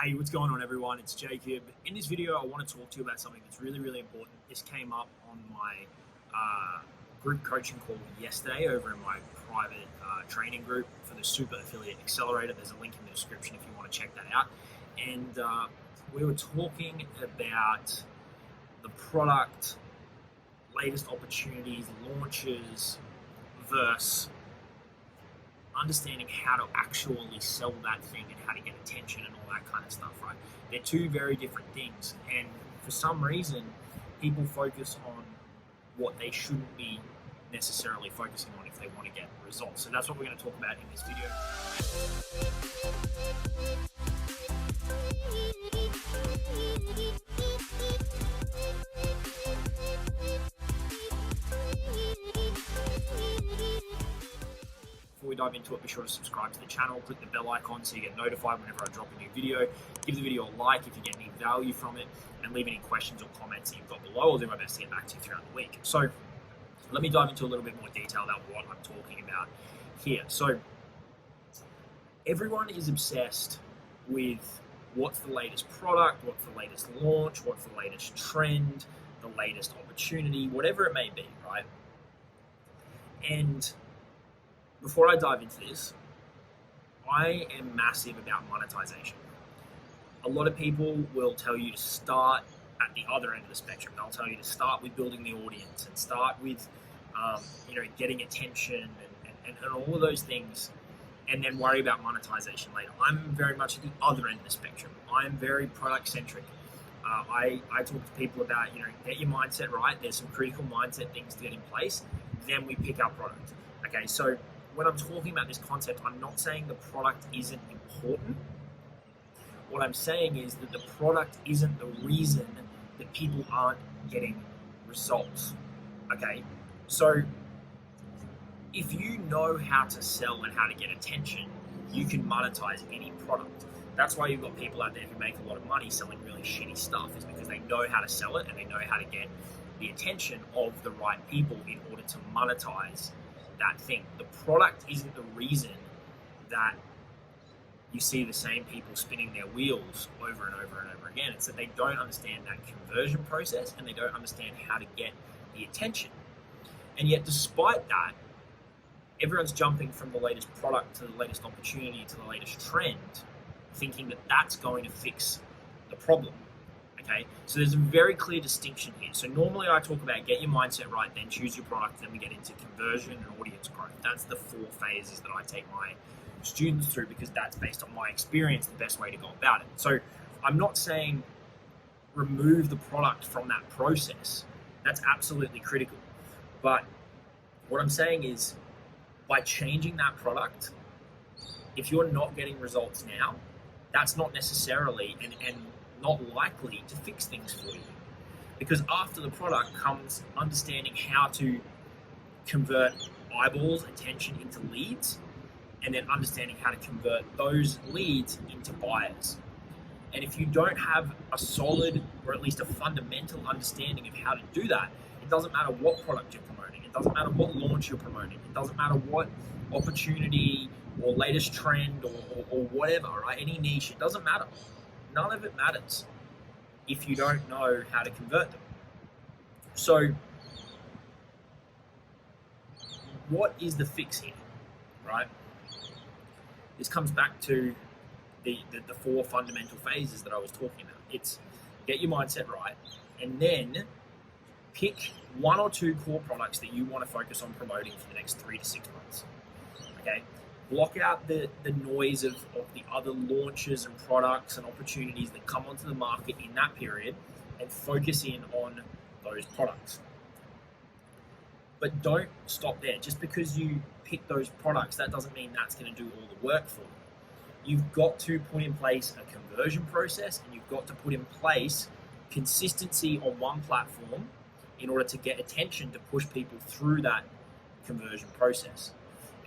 Hey, what's going on everyone? It's Jacob. In this video, I want to talk to you about something that's really, really important. This came up on my group coaching call yesterday over in my private training group for the Super Affiliate Accelerator. There's a link in the description if you want to check that out. And we were talking about the product, latest opportunities, launches, versus understanding how to actually sell that thing and how to get attention and all that kind of stuff, right? They're two very different things, and for some reason people focus on what they shouldn't be necessarily focusing on if they want to get results. So that's what we're going to talk about in this video. Before we dive into it, be sure to subscribe to the channel, click the bell icon so you get notified whenever I drop a new video. Give the video a like if you get any value from it, and leave any questions or comments that you've got below. I'll do my best to get back to you throughout the week. So let me dive into a little bit more detail about what I'm talking about here. So everyone is obsessed with what's the latest product, what's the latest launch, what's the latest trend, the latest opportunity, whatever it may be, right? And before I dive into this, I am massive about monetization. A lot of people will tell you to start at the other end of the spectrum. They'll tell you to start with building the audience and start with, getting attention and all of those things, and then worry about monetization later. I'm very much at the other end of the spectrum. I'm very product centric. I talk to people about, get your mindset right. There's some critical mindset things to get in place. Then we pick our product. Okay, so when I'm talking about this concept, I'm not saying the product isn't important. What I'm saying is that the product isn't the reason that people aren't getting results. Okay, so if you know how to sell and how to get attention, you can monetize any product. That's why you've got people out there who make a lot of money selling really shitty stuff, is because they know how to sell it and they know how to get the attention of the right people in order to monetize that thing. The product isn't the reason that you see the same people spinning their wheels over and over and over again. It's that they don't understand that conversion process and they don't understand how to get the attention. And yet, despite that, everyone's jumping from the latest product to the latest opportunity to the latest trend, thinking that that's going to fix the problem. Okay, so there's a very clear distinction here. So normally I talk about get your mindset right, then choose your product, then we get into conversion and audience growth. That's the 4 phases that I take my students through, because that's based on my experience, the best way to go about it. So I'm not saying remove the product from that process. That's absolutely critical. But what I'm saying is, by changing that product, if you're not getting results now, that's not necessarily and not likely to fix things for you, because after the product comes understanding how to convert eyeballs, attention into leads, and then understanding how to convert those leads into buyers. And if you don't have a solid, or at least a fundamental understanding of how to do that, it doesn't matter what product you're promoting, it doesn't matter what launch you're promoting, it doesn't matter what opportunity or latest trend or whatever, right? Any niche, it doesn't matter. None of it matters if you don't know how to convert them. So what is the fix here, right? This comes back to the 4 fundamental phases that I was talking about. It's get your mindset right, and then pick 1 or 2 core products that you want to focus on promoting for the next 3 to 6 months. Okay? Block out the noise of the other launches and products and opportunities that come onto the market in that period, and focus in on those products. But don't stop there. Just because you pick those products, that doesn't mean that's going to do all the work for you. You've got to put in place a conversion process, and you've got to put in place consistency on one platform in order to get attention to push people through that conversion process.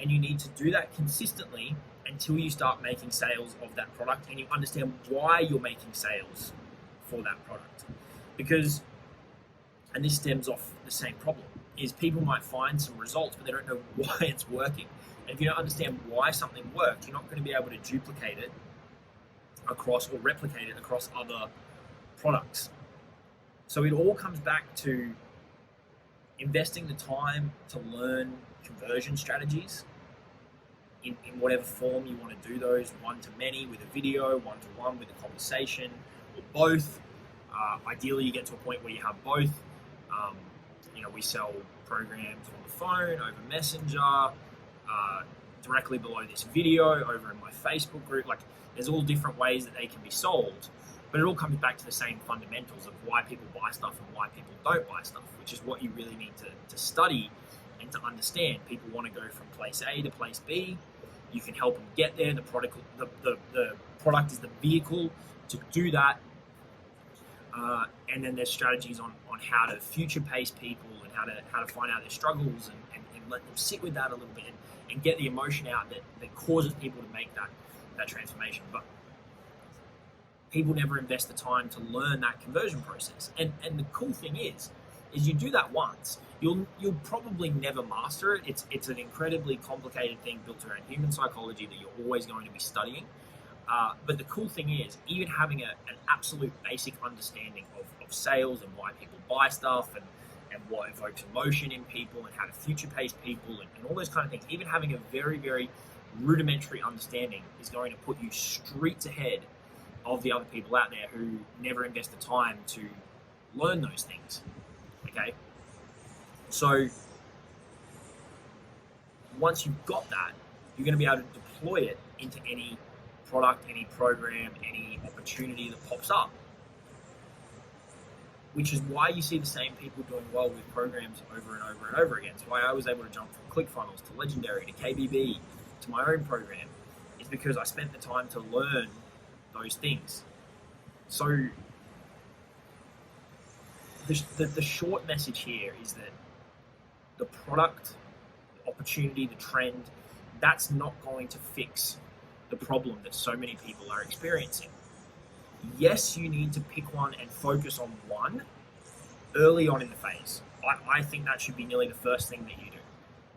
And you need to do that consistently until you start making sales of that product and you understand why you're making sales for that product. Because, and this stems off the same problem, is people might find some results, but they don't know why it's working. And if you don't understand why something worked, you're not going to be able to duplicate it across or replicate it across other products. So it all comes back to investing the time to learn conversion strategies in whatever form you want to do those, one to many with a video, one to one with a conversation, or both. Ideally, you get to a point where you have both. We sell programs on the phone, over Messenger, directly below this video, over in my Facebook group. Like, there's all different ways that they can be sold, but it all comes back to the same fundamentals of why people buy stuff and why people don't buy stuff, which is what you really need to study and to understand. People want to go from place A to place B. You can help them get there. The product is the vehicle to do that. And then there's strategies on how to future pace people and how to find out their struggles and let them sit with that a little bit and get the emotion out that causes people to make that transformation. But people never invest the time to learn that conversion process. And the cool thing is you do that once. You'll probably never master it. It's an incredibly complicated thing built around human psychology that you're always going to be studying. But the cool thing is, even having an absolute basic understanding of sales and why people buy stuff and what evokes emotion in people and how to future pace people and all those kind of things, even having a very, very rudimentary understanding is going to put you streets ahead of the other people out there who never invest the time to learn those things. Okay? So once you've got that, you're going to be able to deploy it into any product, any program, any opportunity that pops up. Which is why you see the same people doing well with programs over and over and over again. It's why I was able to jump from ClickFunnels to Legendary to KBB to my own program. It's because I spent the time to learn those things. So the short message here is that the product, the opportunity, the trend, that's not going to fix the problem that so many people are experiencing. Yes, you need to pick one and focus on one early on in the phase. I think that should be nearly the first thing that you do,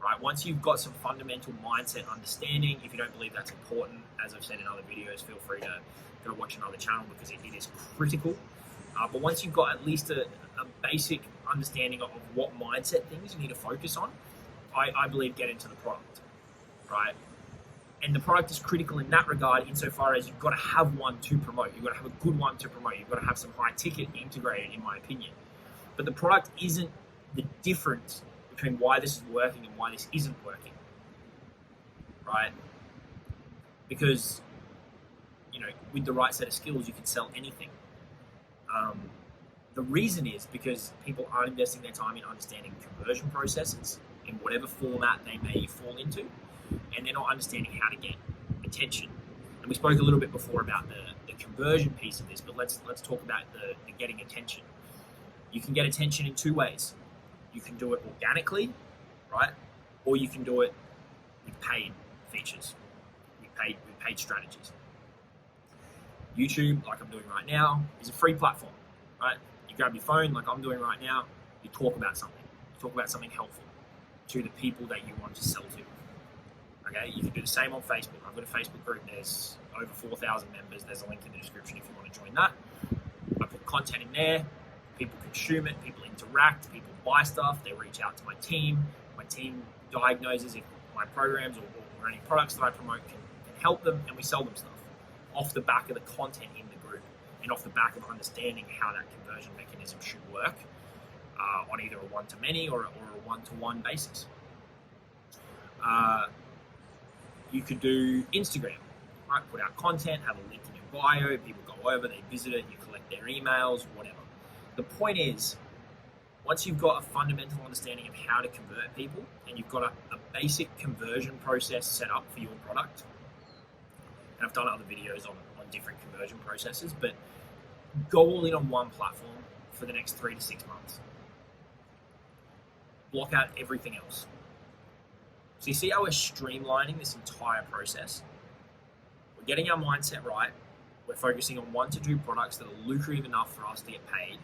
right? Once you've got some fundamental mindset understanding, if you don't believe that's important, as I've said in other videos, feel free to go watch another channel because it is critical. But once you've got at least a basic understanding of what mindset things you need to focus on, I believe get into the product, right? And the product is critical in that regard insofar as you've got to have one to promote. You've got to have a good one to promote. You've got to have some high ticket integrated, in my opinion. But the product isn't the difference between why this is working and why this isn't working, right? Because, with the right set of skills, you can sell anything. The reason is because people aren't investing their time in understanding conversion processes in whatever format they may fall into, and they're not understanding how to get attention. And we spoke a little bit before about the conversion piece of this, but let's talk about the getting attention. You can get attention in two ways. You can do it organically, right? Or you can do it with paid features, with paid strategies. YouTube, like I'm doing right now, is a free platform, right? You grab your phone, like I'm doing right now, you talk about something. You talk about something helpful to the people that you want to sell to. Okay, you can do the same on Facebook. I've got a Facebook group. There's over 4,000 members. There's a link in the description if you want to join that. I put content in there. People consume it. People interact. People buy stuff. They reach out to my team. My team diagnoses if my programs or any products that I promote can help them, and we sell them stuff off the back of the content in the group and off the back of understanding how that conversion mechanism should work on either a one-to-many or a one-to-one basis. You could do Instagram, right? Put out content, have a link in your bio, people go over, they visit it, you collect their emails, whatever. The point is, once you've got a fundamental understanding of how to convert people and you've got a basic conversion process set up for your product, and I've done other videos on different conversion processes, but go all in on one platform for the next 3 to 6 months. Block out everything else. So you see how we're streamlining this entire process? We're getting our mindset right. We're focusing on 1 to 2 products that are lucrative enough for us to get paid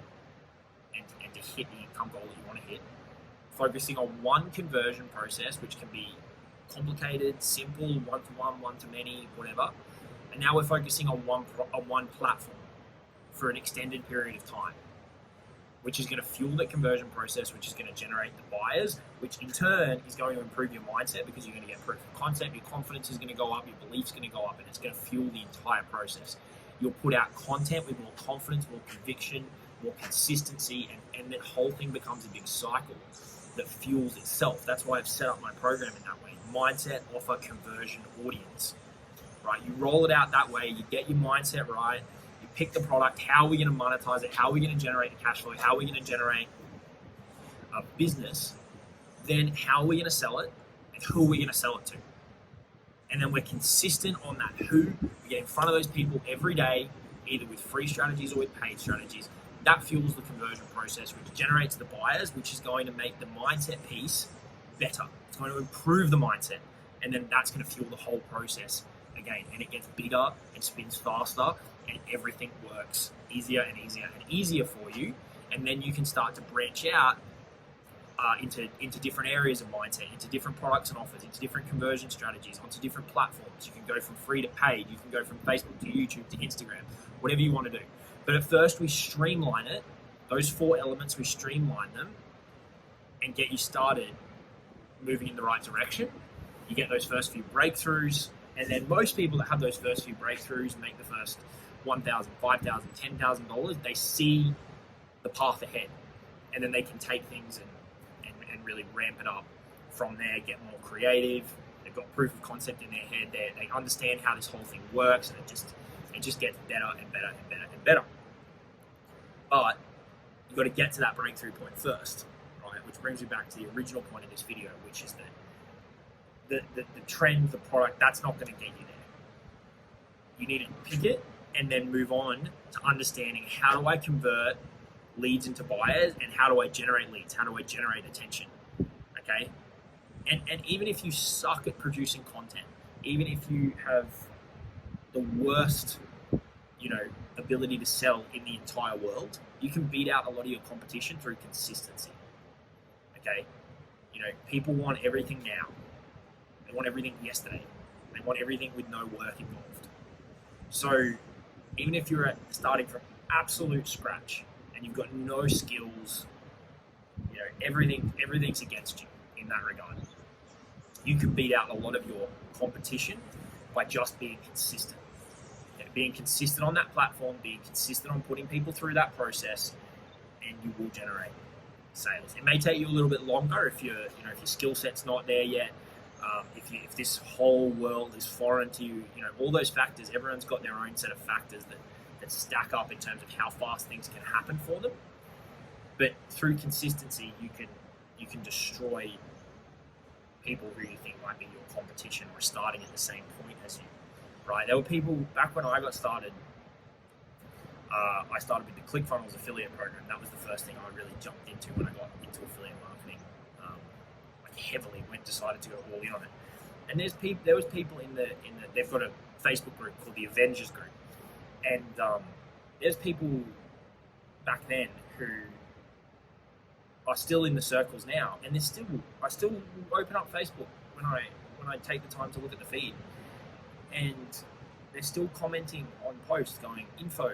and to hit the income goal that you want to hit. Focusing on one conversion process, which can be complicated, simple, one-to-one, one-to-many, whatever. And now we're focusing on one platform for an extended period of time, which is going to fuel the conversion process, which is going to generate the buyers, which in turn is going to improve your mindset because you're going to get proof of concept, your confidence is going to go up, your belief's going to go up, and it's going to fuel the entire process. You'll put out content with more confidence, more conviction, more consistency, and that whole thing becomes a big cycle that fuels itself. That's why I've set up my program in that way. Mindset, offer, conversion, audience. Right? You roll it out that way, you get your mindset right, you pick the product, how are we going to monetize it, how are we going to generate the cash flow, how are we going to generate a business, then how are we going to sell it, and who are we going to sell it to? And then we're consistent on that who. We get in front of those people every day, either with free strategies or with paid strategies. That fuels the conversion process, which generates the buyers, which is going to make the mindset piece better. It's going to improve the mindset, and then that's going to fuel the whole process again, and it gets bigger and spins faster, and everything works easier and easier and easier for you. And then you can start to branch out into different areas of mindset, into different products and offers, into different conversion strategies, onto different platforms. You can go from free to paid, you can go from Facebook to YouTube to Instagram, whatever you want to do. But at first we streamline it, those 4 elements, we streamline them and get you started moving in the right direction. You get those first few breakthroughs, and then most people that have those first few breakthroughs make the first $1,000, $5,000, $10,000. They see the path ahead, and then they can take things and really ramp it up from there, get more creative. They've got proof of concept in their head. They understand how this whole thing works, and it just gets better and better and better and better. But you've got to get to that breakthrough point first, right? Which brings me back to the original point of this video, which is that the trend, the product, that's not going to get you there. You need to pick it and then move on to understanding, how do I convert leads into buyers, and how do I generate leads? How do I generate attention? Okay? And even if you suck at producing content, even if you have the worst, ability to sell in the entire world, you can beat out a lot of your competition through consistency. Okay? People want everything now. They want everything yesterday. They want everything with no work involved. So even if you're starting from absolute scratch and you've got no skills, everything's against you in that regard. You can beat out a lot of your competition by just being consistent. Being consistent on that platform, being consistent on putting people through that process, and you will generate sales. It may take you a little bit longer if your skill set's not there yet. If this whole world is foreign to you, all those factors. Everyone's got their own set of factors that stack up in terms of how fast things can happen for them. But through consistency, you can destroy people who you think might be your competition or starting at the same point as you. Right? There were people back when I got started. I started with the ClickFunnels affiliate program. That was the first thing I really jumped into when I got into affiliate marketing. Heavily decided to go all in on it. And there was people in the they've got a Facebook group called the Avengers group, and there's people back then who are still in the circles now, and I still open up Facebook when I take the time to look at the feed, and they're still commenting on posts going info,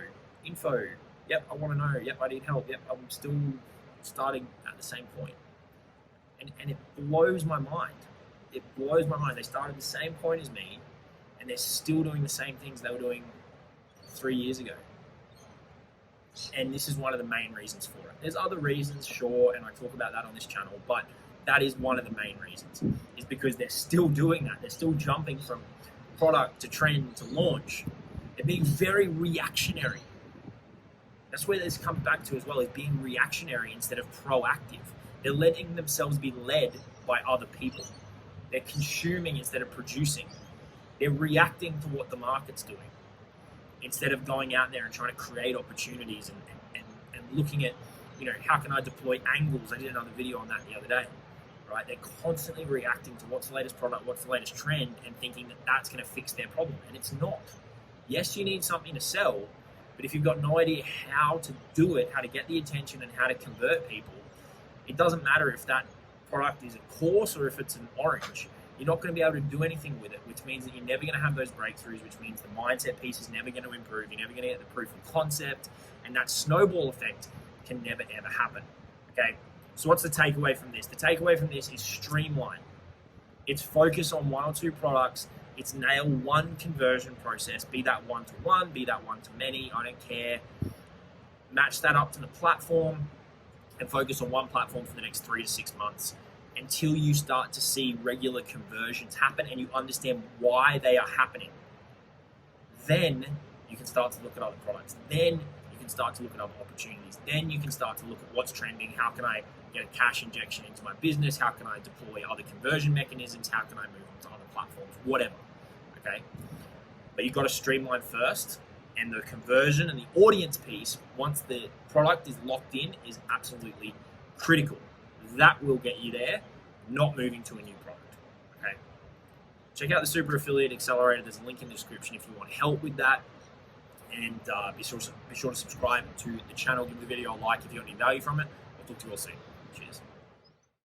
yep, I want to know, yep, I need help, yep, I'm still starting at the same point. And it blows my mind. It blows my mind. They started the same point as me, and they're still doing the same things they were doing 3 years ago. And this is one of the main reasons for it. There's other reasons, sure, and I talk about that on this channel, but that is one of the main reasons, is because they're still doing that. They're still jumping from product to trend to launch. They're being very reactionary. That's where this comes back to as well, is being reactionary instead of proactive. They're letting themselves be led by other people. They're consuming instead of producing. They're reacting to what the market's doing instead of going out there and trying to create opportunities and looking at, how can I deploy angles? I did another video on that the other day, right? They're constantly reacting to what's the latest product, what's the latest trend, and thinking that that's going to fix their problem, and it's not. Yes, you need something to sell, but if you've got no idea how to do it, how to get the attention and how to convert people, it doesn't matter if that product is a course or if it's an orange. you're not going to be able to do anything with it, which means that you're never going to have those breakthroughs, which means the mindset piece is never going to improve. You're never going to get the proof of concept, and that snowball effect can never, ever happen. Okay, so what's the takeaway from this? The takeaway from this is streamline. It's focus on one or two products. It's nail one conversion process, be that one-to-one, be that one-to-many, I don't care. Match that up to the platform and focus on one platform for the next 3 to 6 months until you start to see regular conversions happen and you understand why they are happening. Then you can start to look at other products. Then you can start to look at other opportunities. Then you can start to look at what's trending. How can I get a cash injection into my business? How can I deploy other conversion mechanisms? How can I move on to other platforms? Whatever. Okay, but you've got to streamline first, and the conversion and the audience piece, once the product is locked in, is absolutely critical. That will get you there, not moving to a new product. Okay, check out the Super Affiliate Accelerator. There's a link in the description if you want help with that, and be sure to subscribe to the channel. Give the video a like if you got any value from it. I'll talk to you all soon. Cheers.